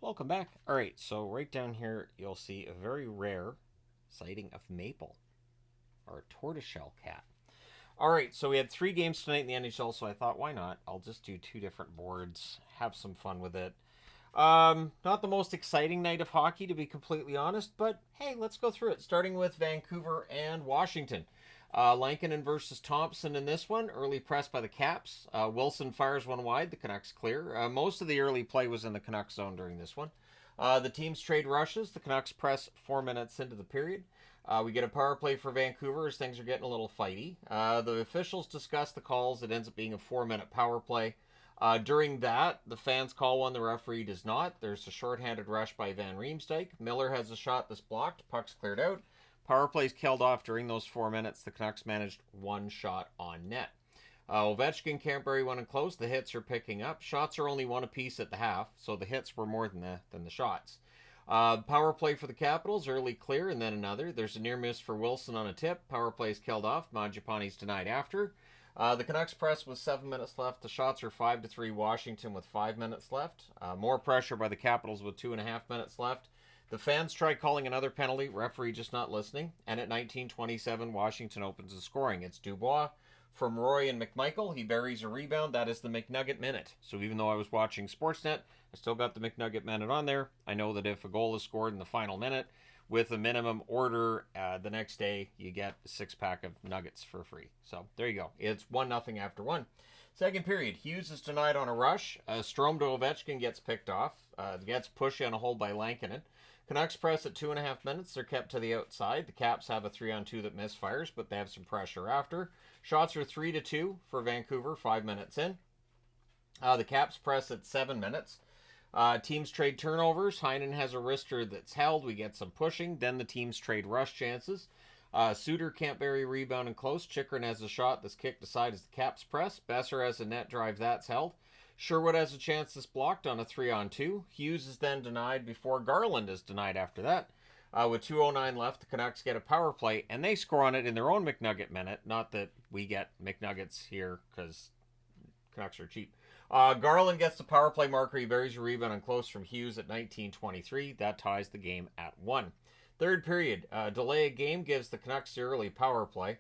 Welcome back. All right, so right down here, you'll see a very rare sighting of maple, or a tortoiseshell cat. All right, so we had 3 games tonight in the NHL, so I thought, why not? I'll just do 2 different boards, have some fun with it. Not the most exciting night of hockey, to be completely honest, but hey, let's go through it. Starting with Vancouver and Washington. Lankinen versus Thompson in this one. Early press by the Caps. Wilson fires one wide. The Canucks clear. Most of the early play was in the Canucks zone during this one. The teams trade rushes. The Canucks press 4 minutes into the period. We get a power play for Vancouver as things are getting a little fighty. The officials discuss the calls. It ends up being a 4-minute power play. During that, the fans call one, the referee does not. There's a shorthanded rush by Van Riemsdyk. Miller has a shot that's blocked. Puck's cleared out. Power plays killed off during those 4 minutes. The Canucks managed 1 shot on net. Ovechkin can't bury one in close. The hits are picking up. Shots are only 1 apiece at the half, so the hits were more than the shots. Power play for the Capitals, early clear and then another. There's a near miss for Wilson on a tip. Power plays killed off. Mangiapane's denied after. The Canucks press with 7 minutes left. The shots are 5-3 Washington with 5 minutes left. More pressure by the Capitals with 2.5 minutes left. The fans try calling another penalty. Referee just not listening. And at 19:27, Washington opens the scoring. It's Dubois from Roy and McMichael. He buries a rebound. That is the McNugget minute. So even though I was watching Sportsnet, I still got the McNugget minute on there. I know that if a goal is scored in the final minute, with a minimum order, the next day you get a 6-pack of nuggets for free. So there you go. It's 1-0 after 1. Second period, Hughes is denied on a rush. Strome to Ovechkin gets picked off. Gets pushed on a hold by Lankinen. Canucks press at 2.5 minutes. They're kept to the outside. The Caps have a 3-on-2 that misfires, but they have some pressure after. Shots are 3-2 for Vancouver, 5 minutes in. The Caps press at 7 minutes. Teams trade turnovers. Heinen has a wrister that's held. We get some pushing. Then the teams trade rush chances. Suter can't bury rebound and close. Chychrun has a shot that's kicked aside as the Caps press. Besser has a net drive that's held. Sherwood has a chance that's blocked on a 3-on-2. Hughes is then denied before Garland is denied after that. With 2:09 left, the Canucks get a power play, and they score on it in their own McNugget minute. Not that we get McNuggets here because Canucks are cheap. Garland gets the power play marker. He buries a rebound and close from Hughes at 19:23. That ties the game at 1. Third period, delay of game gives the Canucks the early power play.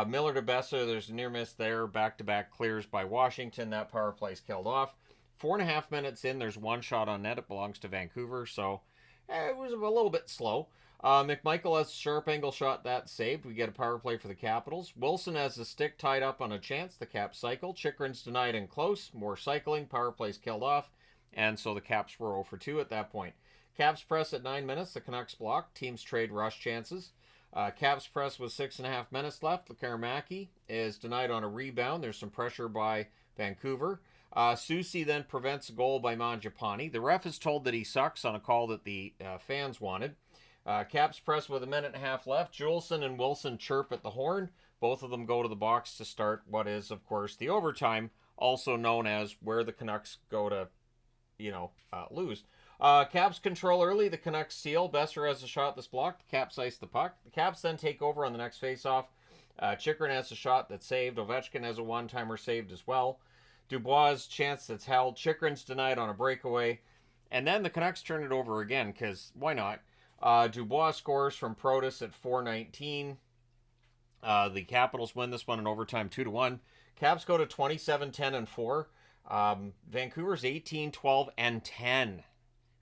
Miller to Besser, there's a near miss there. Back-to-back clears by Washington. That power play's killed off. 4.5 minutes in, there's 1 shot on net. It belongs to Vancouver, so it was a little bit slow. McMichael has a sharp angle shot that's saved. We get a power play for the Capitals. Wilson has a stick tied up on a chance. The Caps cycle. Chychrun's denied in close. More cycling. Power plays killed off. And so the Caps were 0-for-2 at that point. Caps press at 9 minutes. The Canucks block. Teams trade rush chances. Caps press with 6.5 minutes left. Lekaramaki is denied on a rebound. There's some pressure by Vancouver. Soucy then prevents a goal by Mangiapane. The ref is told that he sucks on a call that the fans wanted. Caps press with 1.5 minutes left. Juleson and Wilson chirp at the horn. Both of them go to the box to start what is, of course, the overtime, also known as where the Canucks go to, lose. Caps control early. The Canucks steal. Besser has a shot that's blocked. The Caps ice the puck. The Caps then take over on the next faceoff. Chychrun has a shot that's saved. Ovechkin has a one-timer saved as well. Dubois' chance that's held. Chychrun's denied on a breakaway. And then the Canucks turn it over again, because why not? Dubois scores from Protas at 4:19. The Capitals win this one in overtime 2-1. Caps go to 27-10-4. Vancouver's 18-12-10.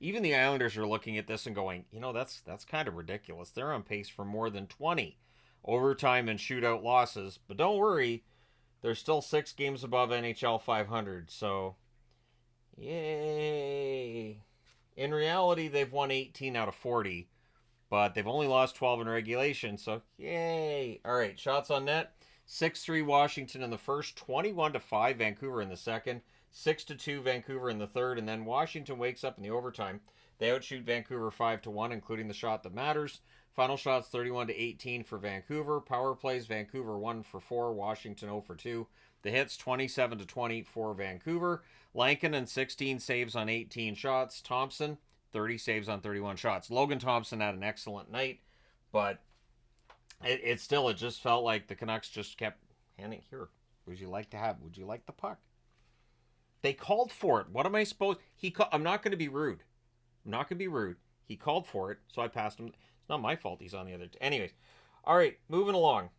Even the Islanders are looking at this and going, that's kind of ridiculous. They're on pace for more than 20 overtime and shootout losses. But don't worry, they're still 6 games above NHL 500. So, yay. In reality, they've won 18 out of 40, but they've only lost 12 in regulation, so yay. All right, shots on net. 6-3 Washington in the first, 21-5 Vancouver in the second, 6-2 Vancouver in the third, and then Washington wakes up in the overtime. They outshoot Vancouver 5-1, including the shot that matters. Final shots 31-18 for Vancouver. Power plays Vancouver 1-for-4, Washington 0-for-2. The hits 27-20 for Vancouver. Lankinen 16 saves on 18 shots. Thompson 30 saves on 31 shots. Logan Thompson had an excellent night, but it just felt like the Canucks just kept handing here. Would you like the puck? They called for it. What am I supposed? I'm not going to be rude. I'm not going to be rude. He called for it, so I passed him. It's not my fault he's on the other. Anyways, all right, moving along.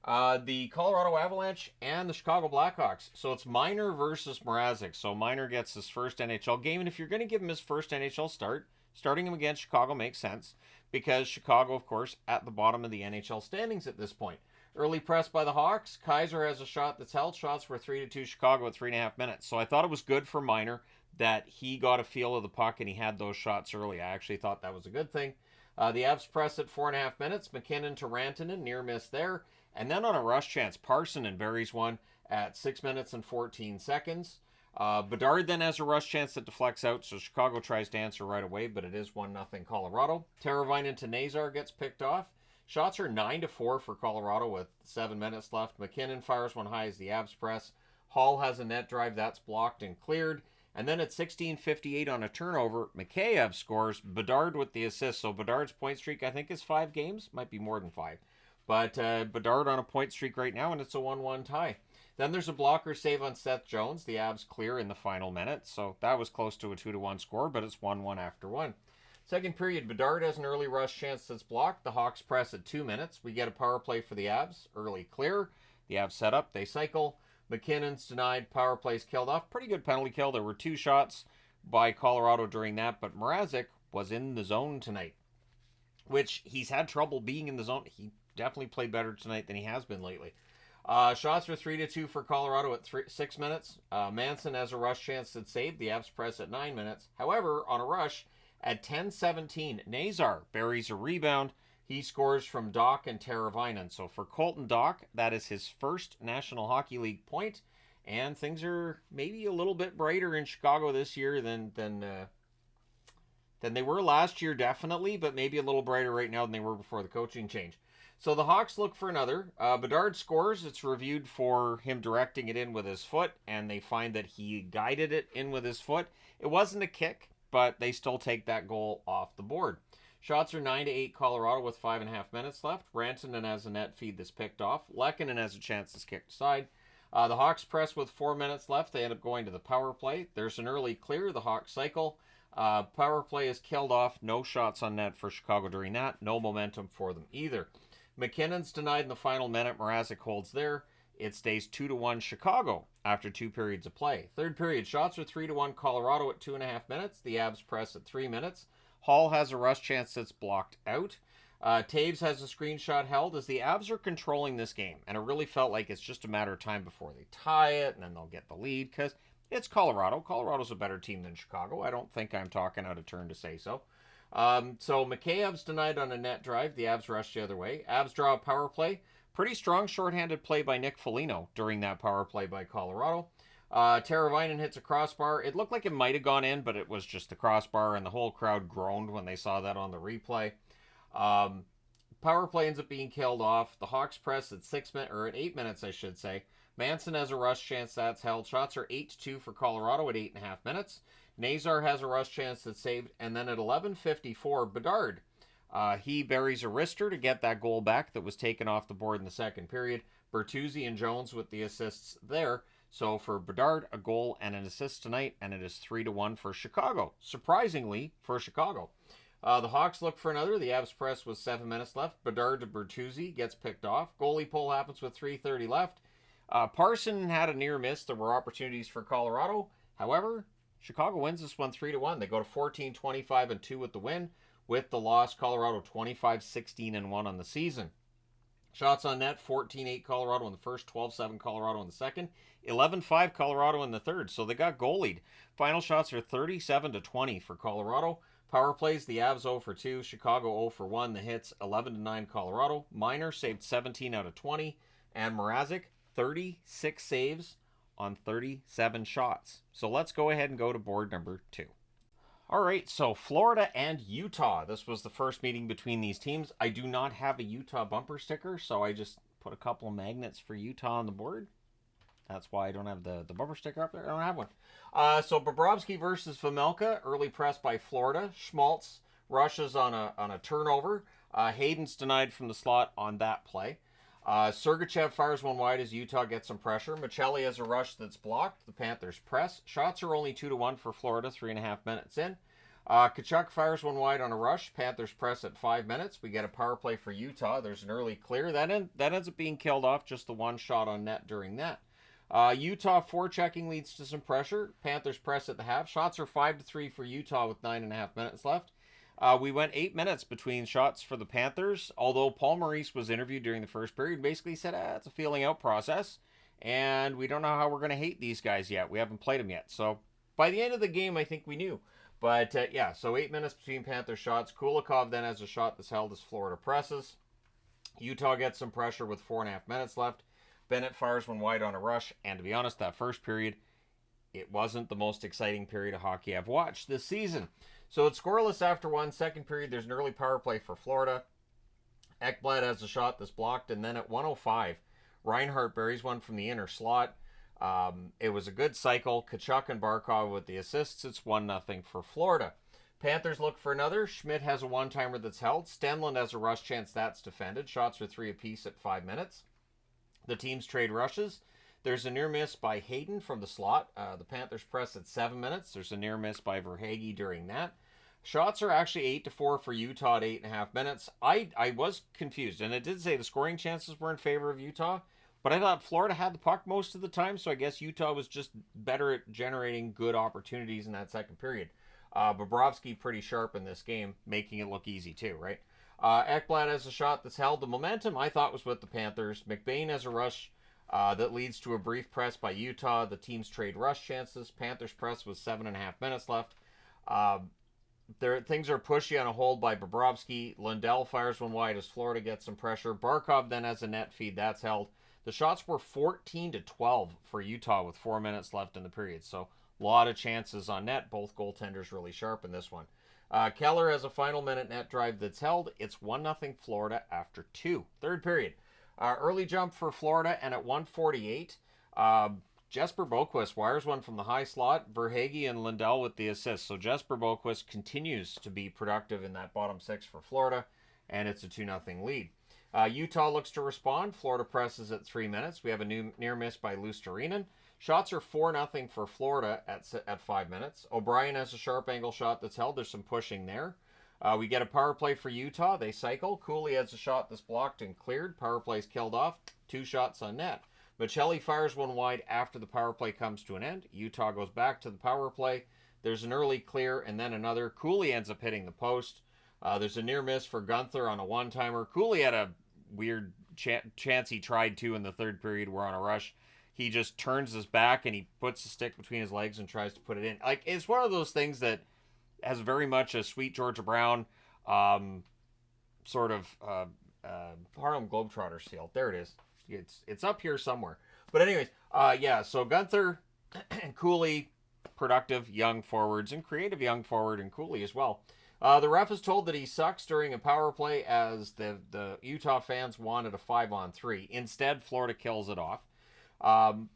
The Colorado Avalanche and the Chicago Blackhawks. So it's Minor versus Mrazek. So Minor gets his first NHL game, and if you're going to give him his first NHL start, starting him against Chicago makes sense because Chicago, of course, at the bottom of the NHL standings at this point. Early press by the Hawks. Kaiser has a shot that's held. Shots were 3-2 Chicago at 3.5 minutes. So I thought it was good for Minor that he got a feel of the puck and he had those shots early. I actually thought that was a good thing. The Avs press at 4.5 minutes. McKinnon to Rantanen, near miss there. And then on a rush chance, Parsonen buries one at 6 minutes and 14 seconds. Bedard then has a rush chance that deflects out, so Chicago tries to answer right away, but it is 1-0 Colorado. Teravainen to Nazar gets picked off. Shots are 9-4 for Colorado with 7 minutes left. McKinnon fires one high as the Avs press. Hall has a net drive that's blocked and cleared. And then at 16:58 on a turnover, Mikheyev scores. Bedard with the assist. So Bedard's point streak, I think, is 5 games. Might be more than 5. But Bedard on a point streak right now, and it's a 1-1 tie. Then there's a blocker save on Seth Jones. The Avs clear in the final minute. So that was close to a 2-1 score, but it's 1-1 after 1. Second period, Bedard has an early rush chance that's blocked. The Hawks press at 2 minutes. We get a power play for the Avs. Early clear. The Avs set up. They cycle. McKinnon's denied. Power play's killed off. Pretty good penalty kill. There were 2 shots by Colorado during that, but Mrazek was in the zone tonight, which he's had trouble being in the zone. He definitely played better tonight than he has been lately. Shots were 3-2 for Colorado at 6 minutes. Manson has a rush chance that's saved. The Avs press at 9 minutes. However, on a rush, at 10:17, Nazar buries a rebound. He scores from Doc and Teravainen. So for Colton Doc, that is his first National Hockey League point, and things are maybe a little bit brighter in Chicago this year than they were last year, definitely, but maybe a little brighter right now than they were before the coaching change. So the Hawks look for another. Bedard scores. It's reviewed for him directing it in with his foot, and they find that he guided it in with his foot. It wasn't a kick, but they still take that goal off the board. Shots are 9-8 Colorado with 5.5 minutes left. Rantanen has a net feed that's picked off. Lehkonen has a chance that's kicked aside. The Hawks press with 4 minutes left. They end up going to the power play. There's an early clear. The Hawks cycle. Power play is killed off. No shots on net for Chicago during that. No momentum for them either. McKinnon's denied in the final minute. Mrazek holds there. It stays 2-1 Chicago after 2 periods of play. Third period, shots are 3-1 Colorado at 2.5 minutes. The Avs press at 3 minutes. Hall has a rush chance that's blocked out. Taves has a screenshot held as the Avs are controlling this game. And it really felt like it's just a matter of time before they tie it and then they'll get the lead because it's Colorado. Colorado's a better team than Chicago. I don't think I'm talking out of turn to say so. So Mikheyev's denied on a net drive. The Avs rush the other way. Avs draw a power play. Pretty strong shorthanded play by Nick Foligno during that power play by Colorado. Teravainen hits a crossbar. It looked like it might have gone in, but it was just the crossbar, and the whole crowd groaned when they saw that on the replay. Power play ends up being killed off. The Hawks press at 8 minutes, I should say. Manson has a rush chance that's held. Shots are 8-2 for Colorado at 8.5 minutes. Nazar has a rush chance that's saved, and then at 11:54, Bedard. He buries a wrister to get that goal back that was taken off the board in the second period. Bertuzzi and Jones with the assists there. So for Bedard, a goal and an assist tonight, and it is 3-1 for Chicago. Surprisingly for Chicago. The Hawks look for another. The Avs press with 7 minutes left. Bedard to Bertuzzi gets picked off. Goalie pull happens with 3:30 left. Parson had a near miss. There were opportunities for Colorado. However, Chicago wins this one 3-1. They go to 14-25-2 with the win. With the loss, Colorado 25-16-1 on the season. Shots on net, 14-8 Colorado in the first, 12-7 Colorado in the second, 11-5 Colorado in the third. So they got goalied. Final shots are 37-20 for Colorado. Power plays, the Avs 0 for 2, Chicago 0 for 1. The hits 11-9 Colorado. Minor saved 17 out of 20. And Mrazek, 36 saves on 37 shots. So let's go ahead and go to board number 2. All right, so Florida and Utah. This was the first meeting between these teams. I do not have a Utah bumper sticker, so I just put a couple of magnets for Utah on the board. That's why I don't have the bumper sticker up there. I don't have one. So Bobrovsky versus Vejmelka, early press by Florida. Schmaltz rushes on a turnover. Hayden's denied from the slot on that play. Sergachev fires one wide as Utah gets some pressure. Michelli has a rush that's blocked. The Panthers press. Shots are only 2-1 for Florida, 3.5 minutes in. Tkachuk fires one wide on a rush. Panthers press at 5 minutes. We get a power play for Utah. There's an early clear. That ends up being killed off. Just the one shot on net during that. Utah forechecking leads to some pressure. Panthers press at the half. Shots are 5-3 for Utah with 9.5 minutes left. We went 8 minutes between shots for the Panthers, although Paul Maurice was interviewed during the first period, basically said, it's a feeling out process, and we don't know how we're going to hate these guys yet. We haven't played them yet. So by the end of the game, I think we knew. But so 8 minutes between Panther shots. Kulikov then has a shot that's held as Florida presses. Utah gets some pressure with 4.5 minutes left. Bennett fires one wide on a rush. And to be honest, that first period, it wasn't the most exciting period of hockey I've watched this season. So it's scoreless after one. Second period, there's an early power play for Florida. Ekblad has a shot that's blocked. And then at 1:05, Reinhart buries one from the inner slot. It was a good cycle. Tkachuk and Barkov with the assists. It's 1-0 for Florida. Panthers look for another. Schmidt has a one-timer that's held. Stenlund has a rush chance that's defended. Shots are 3 apiece at 5 minutes. The teams trade rushes. There's a near miss by Hayden from the slot. The Panthers press at 7 minutes. There's a near miss by Verhaeghe during that. Shots are actually 8-4 for Utah at 8.5 minutes. I was confused, and it did say the scoring chances were in favor of Utah, but I thought Florida had the puck most of the time, so I guess Utah was just better at generating good opportunities in that second period. Bobrovsky pretty sharp in this game, making it look easy too, right? Ekblad has a shot that's held. The momentum, I thought, was with the Panthers. McBain has a rush that leads to a brief press by Utah. The teams trade rush chances. Panthers press with 7.5 minutes left. Things are pushy on a hold by Bobrovsky. Lundell fires one wide as Florida gets some pressure. Barkov then has a net feed. That's held. The shots were 14-12 for Utah with 4 minutes left in the period. So a lot of chances on net. Both goaltenders really sharp in this one. Keller has a final minute net drive that's held. It's 1-0 Florida after 2. Third period. Early jump for Florida, and at 1:48, Jesper Boqvist wires one from the high slot. Verhaeghe and Lundell with the assist. So Jesper Boqvist continues to be productive in that bottom six for Florida, and it's a 2-0 lead. Utah looks to respond. Florida presses at 3 minutes. We have a new near miss by Luostarinen. Shots are 4-0 for Florida at 5 minutes. O'Brien has a sharp angle shot that's held. There's some pushing there. We get a power play for Utah. They cycle. Cooley has a shot that's blocked and cleared. Power play's killed off. 2 shots on net. Michelli fires one wide after the power play comes to an end. Utah goes back to the power play. There's an early clear and then another. Cooley ends up hitting the post. There's a near miss for Gunther on a one-timer. Cooley had a weird chance he tried to in the third period. We're on a rush. He just turns his back and he puts the stick between his legs and tries to put it in. Like, it's one of those things that has very much a Sweet Georgia Brown sort of Harlem Globetrotters feel. There it is. It's up here somewhere. But anyways, so Gunther and Cooley, productive young forwards, and creative young forward and Cooley as well. The ref is told that he sucks during a power play as the Utah fans wanted a 5-on-3. Instead, Florida kills it off.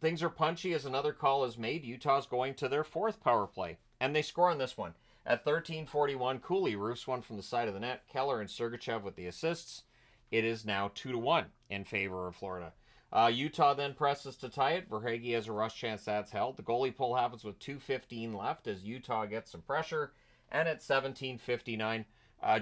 Things are punchy as another call is made. Utah's going to their 4th power play, and they score on this one. At 13:41, Cooley roofs one from the side of the net. Keller and Sergachev with the assists. It is now 2-1 in favor of Florida. Utah then presses to tie it. Verhaeghe has a rush chance that's held. The goalie pull happens with 2:15 left as Utah gets some pressure. And at 17:59,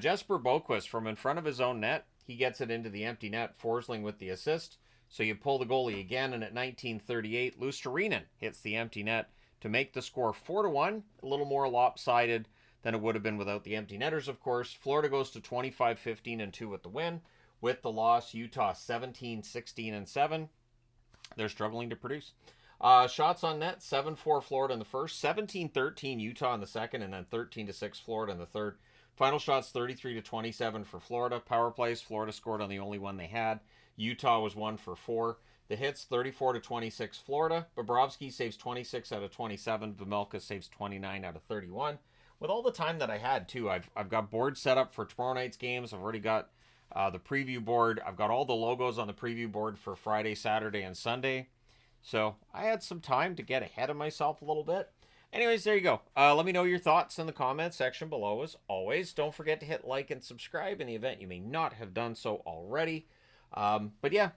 Jesper Boqvist from in front of his own net, he gets it into the empty net. Forsling with the assist. So you pull the goalie again, and at 19:38, Luostarinen hits the empty net to make the score 4-1, a little more lopsided than it would have been without the empty netters, of course. Florida goes to 25-15-2 with the win. With the loss, Utah 17-16-7. They're struggling to produce. Shots on net, 7-4 Florida in the first, 17-13 Utah in the second, and then 13-6 Florida in the third. Final shots 33-27 for Florida. Power plays, Florida scored on the only one they had. Utah was 1 for 4. The hits 34-26 Florida. Bobrovsky saves 26 out of 27. Vejmelka saves 29 out of 31. With all the time that I had too, I've got boards set up for tomorrow night's games. I've already got the preview board. I've got all the logos on the preview board for Friday, Saturday, and Sunday. So I had some time to get ahead of myself a little bit. Anyways, there you go. Let me know your thoughts in the comments section below as always. Don't forget to hit like and subscribe in the event you may not have done so already. But yeah,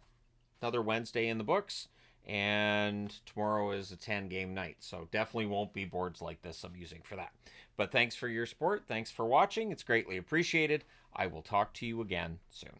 another Wednesday in the books, and tomorrow is a 10-game night, so definitely won't be boards like this I'm using for that. But But thanks for your support. Thanks for watching. It's greatly appreciated. I will talk to you again soon.